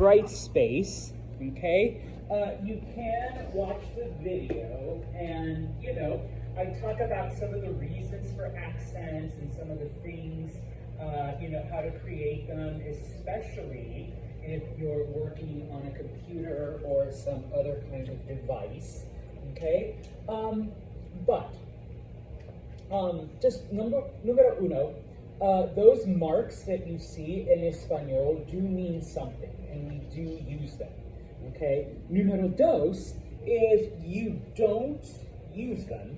bright space, okay, you can watch the video and, I talk about some of the reasons for accents and some of the things, how to create them, especially if you're working on a computer or some other kind of device, okay? Just numero uno, those marks that you see in Espanol do mean something, and we do use them, okay? Numero dos, if you don't use them,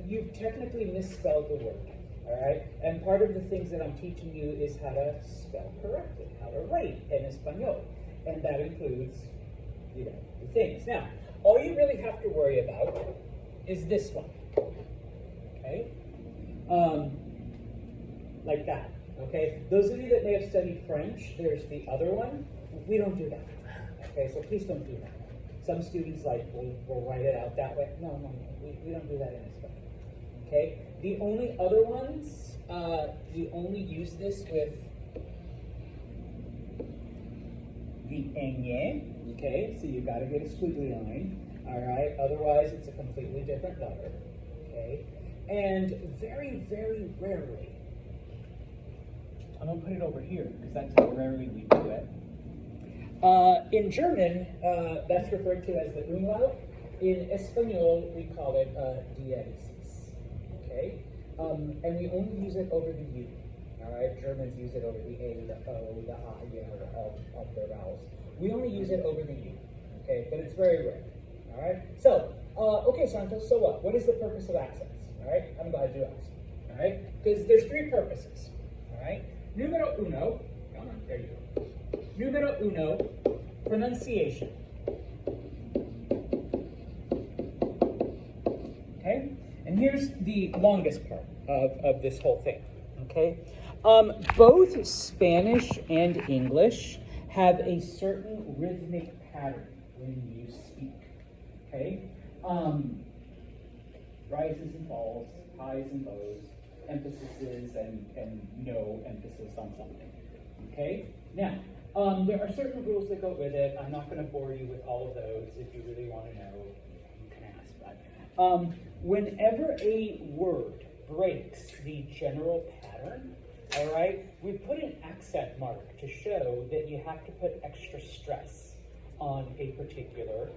you've technically misspelled the word, all right? And part of the things that I'm teaching you is how to spell correctly, how to write in Espanol, and that includes, the things. Now, all you really have to worry about is this one, okay? Like that, okay? Those of you that may have studied French, there's the other one. We don't do that, okay? So please don't do that. Some students will write it out that way. No, we don't do that in Spanish, okay? The only other ones, we only use this with the ñ, okay? So you gotta get a squiggly line, all right? Otherwise, it's a completely different letter, okay? And very, very rarely, I'm gonna put it over here because that's how rarely we do it. In German, that's referred to as the umlaut. In Espanol, we call it diathesis, okay? And we only use it over the U, all right? Germans use it over the A, the O, the I, all their vowels. We only use it over the U, okay? But it's very rare, all right? So, okay, Santos, so what? What is the purpose of accents, all right? I'm glad you asked, all right? Because there's three purposes, all right? Numero uno, come on, there you go. Numero uno, pronunciation. Okay? And here's the longest part of this whole thing. Okay? Both Spanish and English have a certain rhythmic pattern when you speak. Okay? Rises and falls, highs and lows, emphases and no emphasis on something. Okay? Now, there are certain rules that go with it. I'm not going to bore you with all of those. If you really want to know, you can ask. But whenever a word breaks the general pattern, all right, we put an accent mark to show that you have to put extra stress on a particular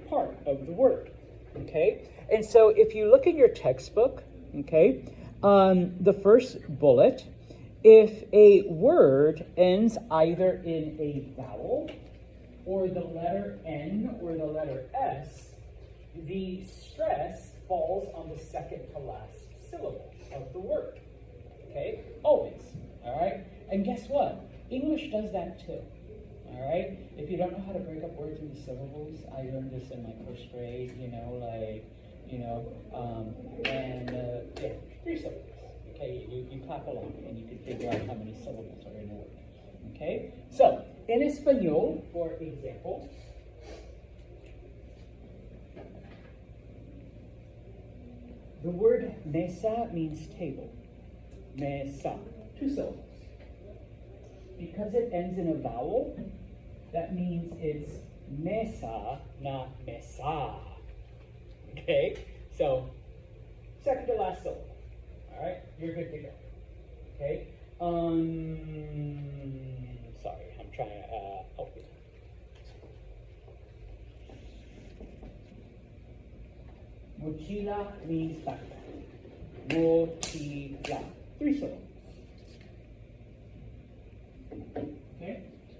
part of the word. Okay? And so if you look in your textbook, okay, the first bullet, if a word ends either in a vowel or the letter N or the letter S, the stress falls on the second to last syllable of the word. Okay? Always. All right? And guess what? English does that too. All right? If you don't know how to break up words into syllables, I learned this in my first grade, three syllables. Okay, you clap along and you can figure out how many syllables are in a word. Okay, so in Espanol, for example, the word mesa means table. Mesa, two syllables. Because it ends in a vowel, that means it's mesa, not mesa. Okay, so second to last syllable. All right, you're good to go. Okay. Sorry, I'm trying to help you. Mochila means backpack. Mochila, three syllables. Okay,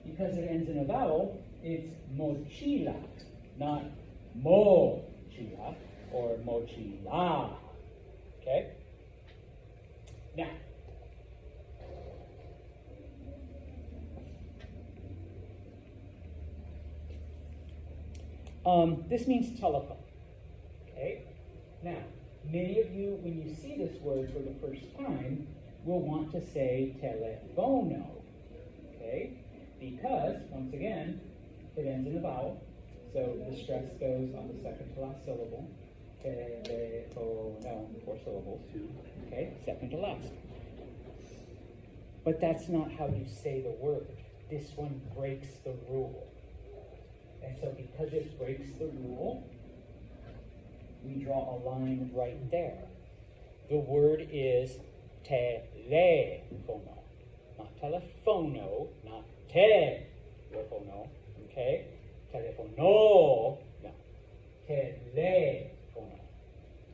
because it ends in a vowel, it's mochila, not mochila or mochila. Okay. Now, this means telephone, okay? Now, many of you, when you see this word for the first time, will want to say telefono, okay? Because, once again, it ends in a vowel, so the stress goes on the second to last syllable. Telefono, 4 syllables, okay? Second to last. But that's not how you say the word, this one breaks the rule. And so because it breaks the rule, we draw a line right there. The word is telefono. Not telefono, not telefono, okay? Telefono, no. Telefono,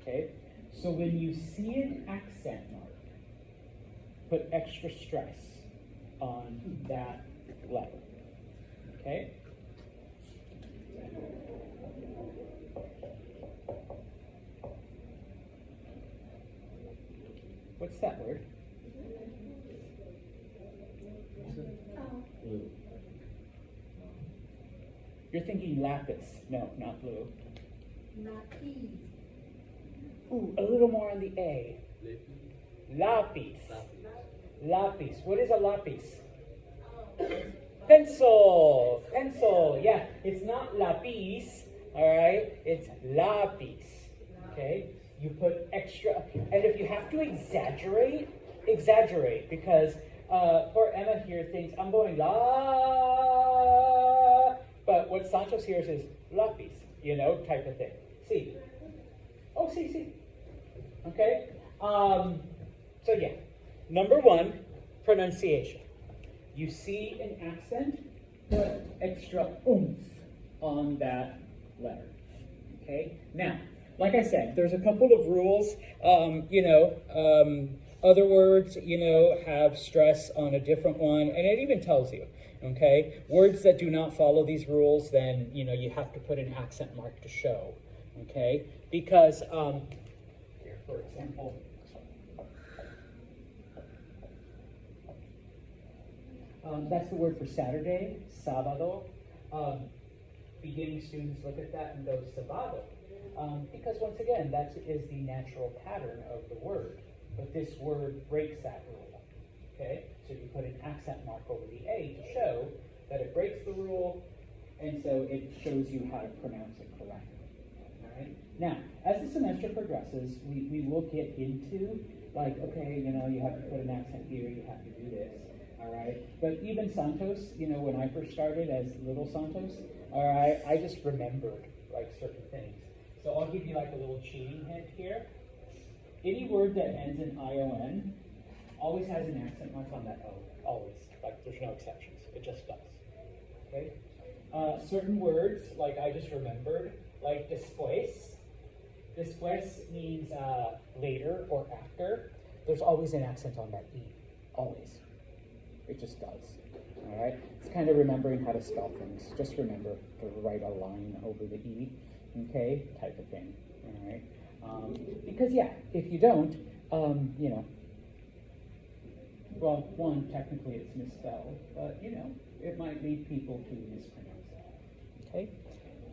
okay? So when you see an accent mark, put extra stress on that letter, okay? What's that word? Blue. You're thinking lapis. No, not blue. Lapis. Ooh, a little more on the A. Lapis. Lapis. What is a lapis? Pencil. Pencil. Yeah, it's not lapis. All right, it's lapis. Okay. You put extra, and if you have to exaggerate, exaggerate, because poor Emma here thinks I'm going la, but what Santos hears is lapis, you know, type of thing. See. Oh, see. Okay. So yeah, number one, pronunciation. You see an accent, put extra oomph on that letter. Okay. Now, like I said, there's a couple of rules. Other words, have stress on a different one, and it even tells you, okay? Words that do not follow these rules, then, you have to put an accent mark to show, okay? Because, here, for example, that's the word for Saturday, sábado. Beginning students look at that and go, sábado. Because once again, that is the natural pattern of the word. But this word breaks that rule. Okay? So you put an accent mark over the A to show that it breaks the rule, and so it shows you how to pronounce it correctly. All right? Now, as the semester progresses, we will get into, like, okay, you have to put an accent here, you have to do this. All right? But even Santos, when I first started as little Santos, all right, I just remembered, like, certain things. So I'll give you like a little cheating hint here. Any word that ends in ION always has an accent mark on that O. Always. Like there's no exceptions. It just does. Okay? Certain words, like I just remembered, like después. Después means later or after. There's always an accent on that E. Always. It just does. All right? It's kind of remembering how to spell things. Just remember to write a line over the E. Okay, type of thing, all right? Because, yeah, if you don't, well, one, technically it's misspelled, but, it might lead people to mispronounce it, okay?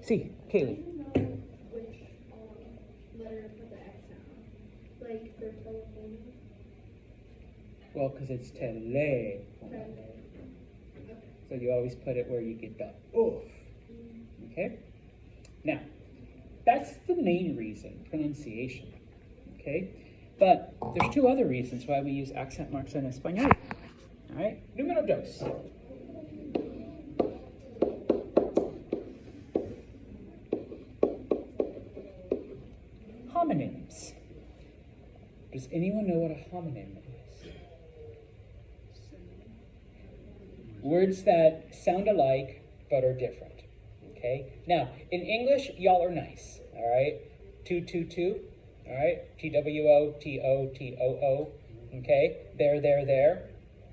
See, Kaylee. Do you know which letter to put the accent on? Like for telephone? Well, because it's tele. So you always put it where you get the oof, okay? Now, that's the main reason, pronunciation, okay? But there's two other reasons why we use accent marks in Espanol, all right? Número dos. Homonyms. Does anyone know what a homonym is? Words that sound alike but are different. Okay. Now, in English, y'all are nice, all right? 222, all right? TWO, okay? There,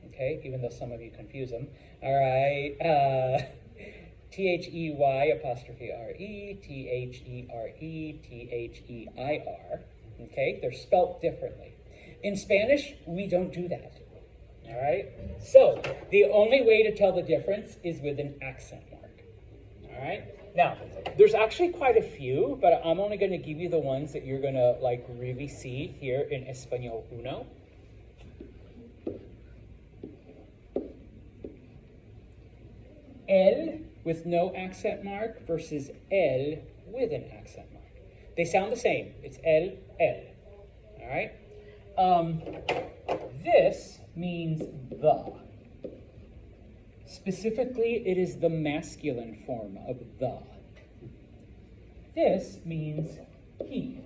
okay? Even though some of you confuse them, all right? THEY apostrophe RE, THERE, okay? They're spelt differently. In Spanish, we don't do that, all right? So, the only way to tell the difference is with an accent mark. All right. Now, there's actually quite a few, but I'm only going to give you the ones that you're going to like really see here in Español Uno. El with no accent mark versus el with an accent mark. They sound the same. It's el. All right. This means the. Specifically, it is the masculine form of the. This means he.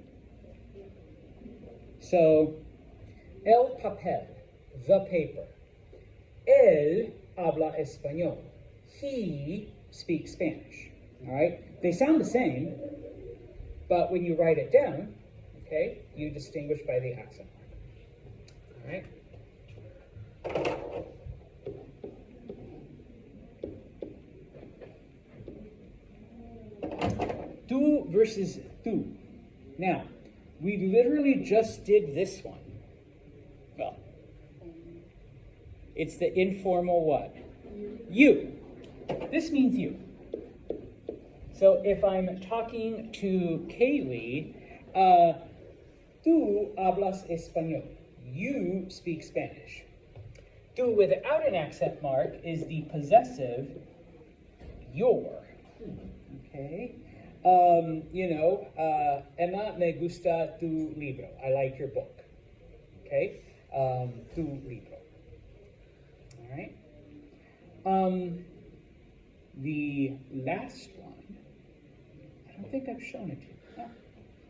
So, el papel, the paper. Él habla español. He speaks Spanish. All right? They sound the same, but when you write it down, okay, you distinguish by the accent mark. All right? Tú versus tú. Now, we literally just did this one. Well, it's the informal what? You. This means you. So if I'm talking to Kaylee, tú hablas español. You speak Spanish. Tú without an accent mark is the possessive your. Okay? Emma, me gusta tu libro. I like your book. Okay? Tu libro. All right? The last one, I don't think I've shown it to you. No.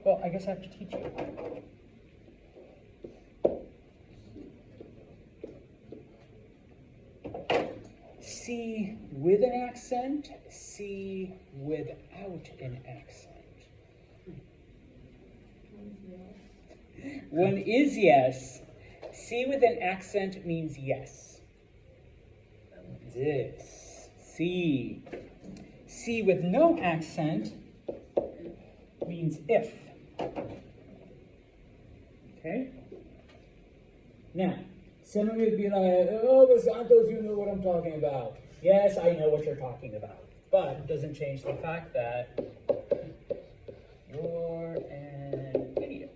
Well, I guess I have to teach you. C with an accent, C without an accent. One is yes. C with an accent means yes. This. C. C with no accent means if. Okay? Now, some of you would be like, oh, but Santos, you know what I'm talking about. Yes, I know what you're talking about. But it doesn't change the fact that you're an idiot.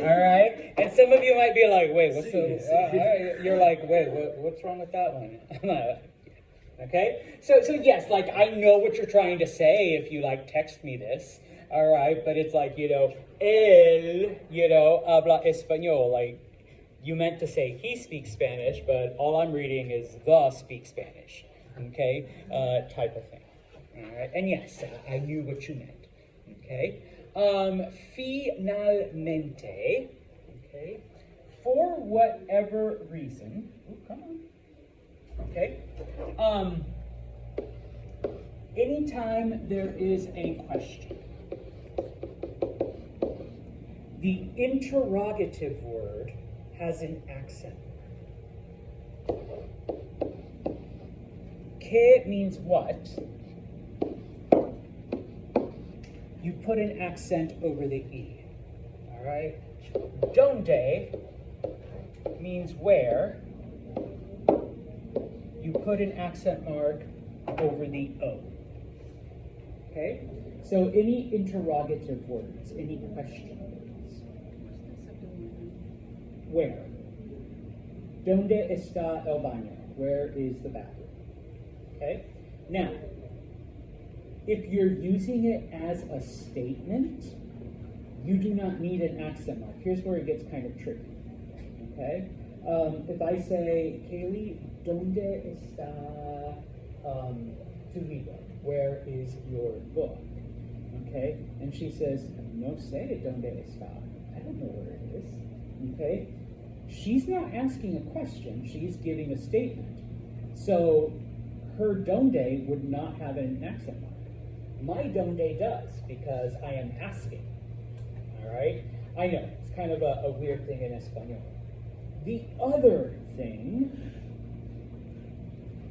All right? And some of you might be like, wait, what's the... you're like, wait, what's wrong with that one? Okay? So yes, like, I know what you're trying to say if you, like, text me this. All right? But it's like, él, habla español. Like, you meant to say he speaks Spanish, but all I'm reading is the speak Spanish. Okay? Type of thing. All right? And yes, I knew what you meant. Okay? Finalmente, okay, for whatever reason, come on, okay, anytime there is a question, the interrogative word has an accent. Que means what? You put an accent over the E, all right? Donde means where. You put an accent mark over the O, okay? So any interrogative words, any question words. Where? Donde está el baño? Where is the bathroom? Okay? Now, if you're using it as a statement, you do not need an accent mark. Here's where it gets kind of tricky, okay? If I say, Kaylee, ¿dónde está tu libro? Where is your book? Okay? And she says, no sé dónde está. I don't know where it is. Okay? She's not asking a question. She's giving a statement. So her donde would not have an accent mark. My donde does, because I am asking. All right? I know, it's kind of a weird thing in Espanol. The other thing,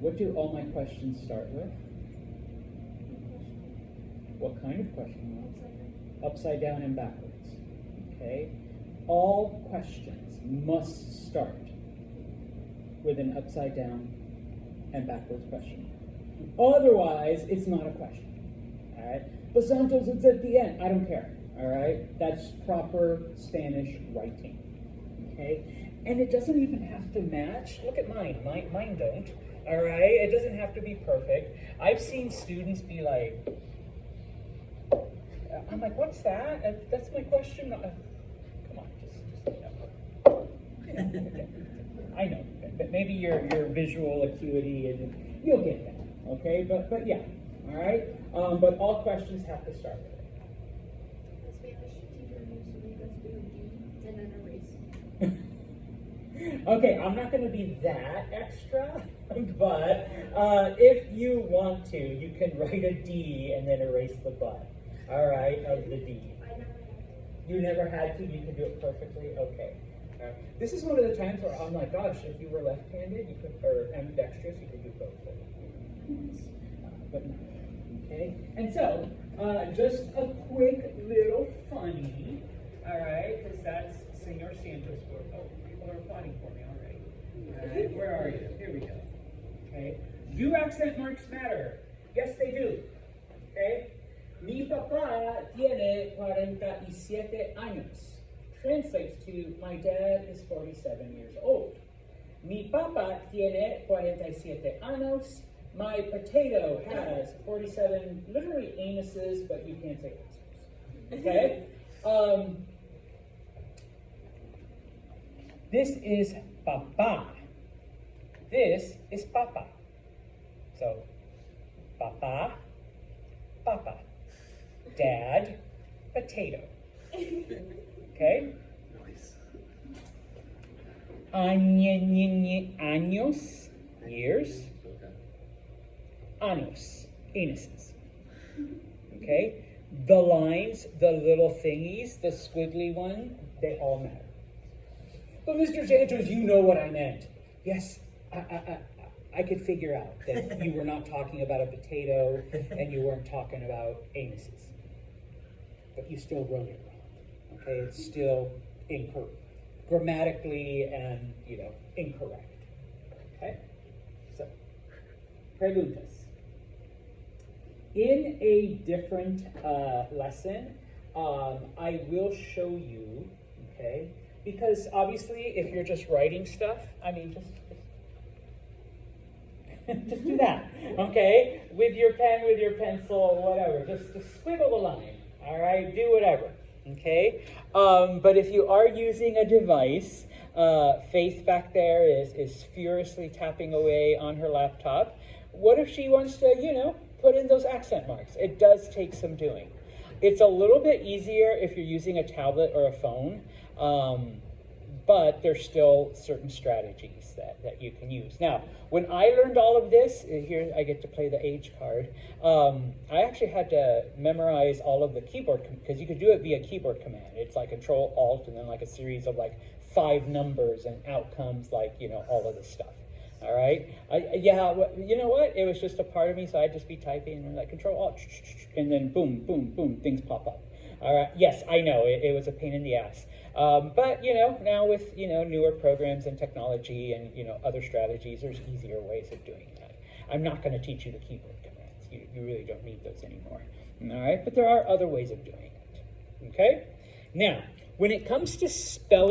what do all my questions start with? What kind of question? Upside down and backwards. Okay? All questions must start with an upside down and backwards question. Otherwise, it's not a question. All right? But Santos, it's at the end. I don't care. All right? That's proper Spanish writing. Okay? And it doesn't even have to match. Look at mine. Mine don't. All right? It doesn't have to be perfect. I've seen students be like, I'm like, what's that? That's my question. Come on, just I know. but maybe your visual acuity, and you'll get that, okay? But yeah, all right? But all questions have to start with it. The Spanish teacher used to make us do a D and then erase. Okay, I'm not going to be that extra, but if you want to, you can write a D and then erase the butt, all right, of the D. I never had to. You never had to, you can do it perfectly? Okay. This is one of the times where I'm like, gosh, if you were left-handed, you could, or ambidextrous, you could do both. But no. Okay? And so, just a quick little funny, all right, because that's Senor Santos' work. Oh, people are applauding for me already. All right, where are you? Here we go. Okay? Do accent marks matter? Yes, they do. Okay? Mi papá tiene 47 años. Translates to, my dad is 47 years old. Mi papá tiene 47 años. My potato has 47, literally anuses, but you can't say anuses. Okay? This is papá. This is papa. So, papá, papa. Dad, potato. Okay? Años, years. Anos, anuses. Okay? The lines, the little thingies, the squiggly one, they all matter. But Mr. Santos, you know what I meant. Yes, I could figure out that you were not talking about a potato and you weren't talking about anuses. But you still wrote it wrong. Okay, it's still incorrect, grammatically and, incorrect. Okay? So, preguntas. In a different lesson, I will show you, okay? Because obviously, if you're just writing stuff, just do that, okay? With your pen, with your pencil, whatever. Just squiggle a line, all right? Do whatever, okay? But if you are using a device, Faith back there is furiously tapping away on her laptop. What if she wants to, put in those accent marks? It does take some doing. It's a little bit easier if you're using a tablet or a phone, but there's still certain strategies that you can use. Now, when I learned all of this, here I get to play the age card, I actually had to memorize all of the keyboard, because you could do it via keyboard command. It's like Control Alt and then like a series of 5 numbers, and out comes all of this stuff. All right. You know what? It was just a part of me, so I'd just be typing and Control Alt, and then boom, boom, boom, things pop up. All right. Yes, I know it was a pain in the ass. But now with newer programs and technology and other strategies, there's easier ways of doing that. I'm not going to teach you the keyboard commands. You really don't need those anymore. All right. But there are other ways of doing it. Okay. Now, when it comes to spelling.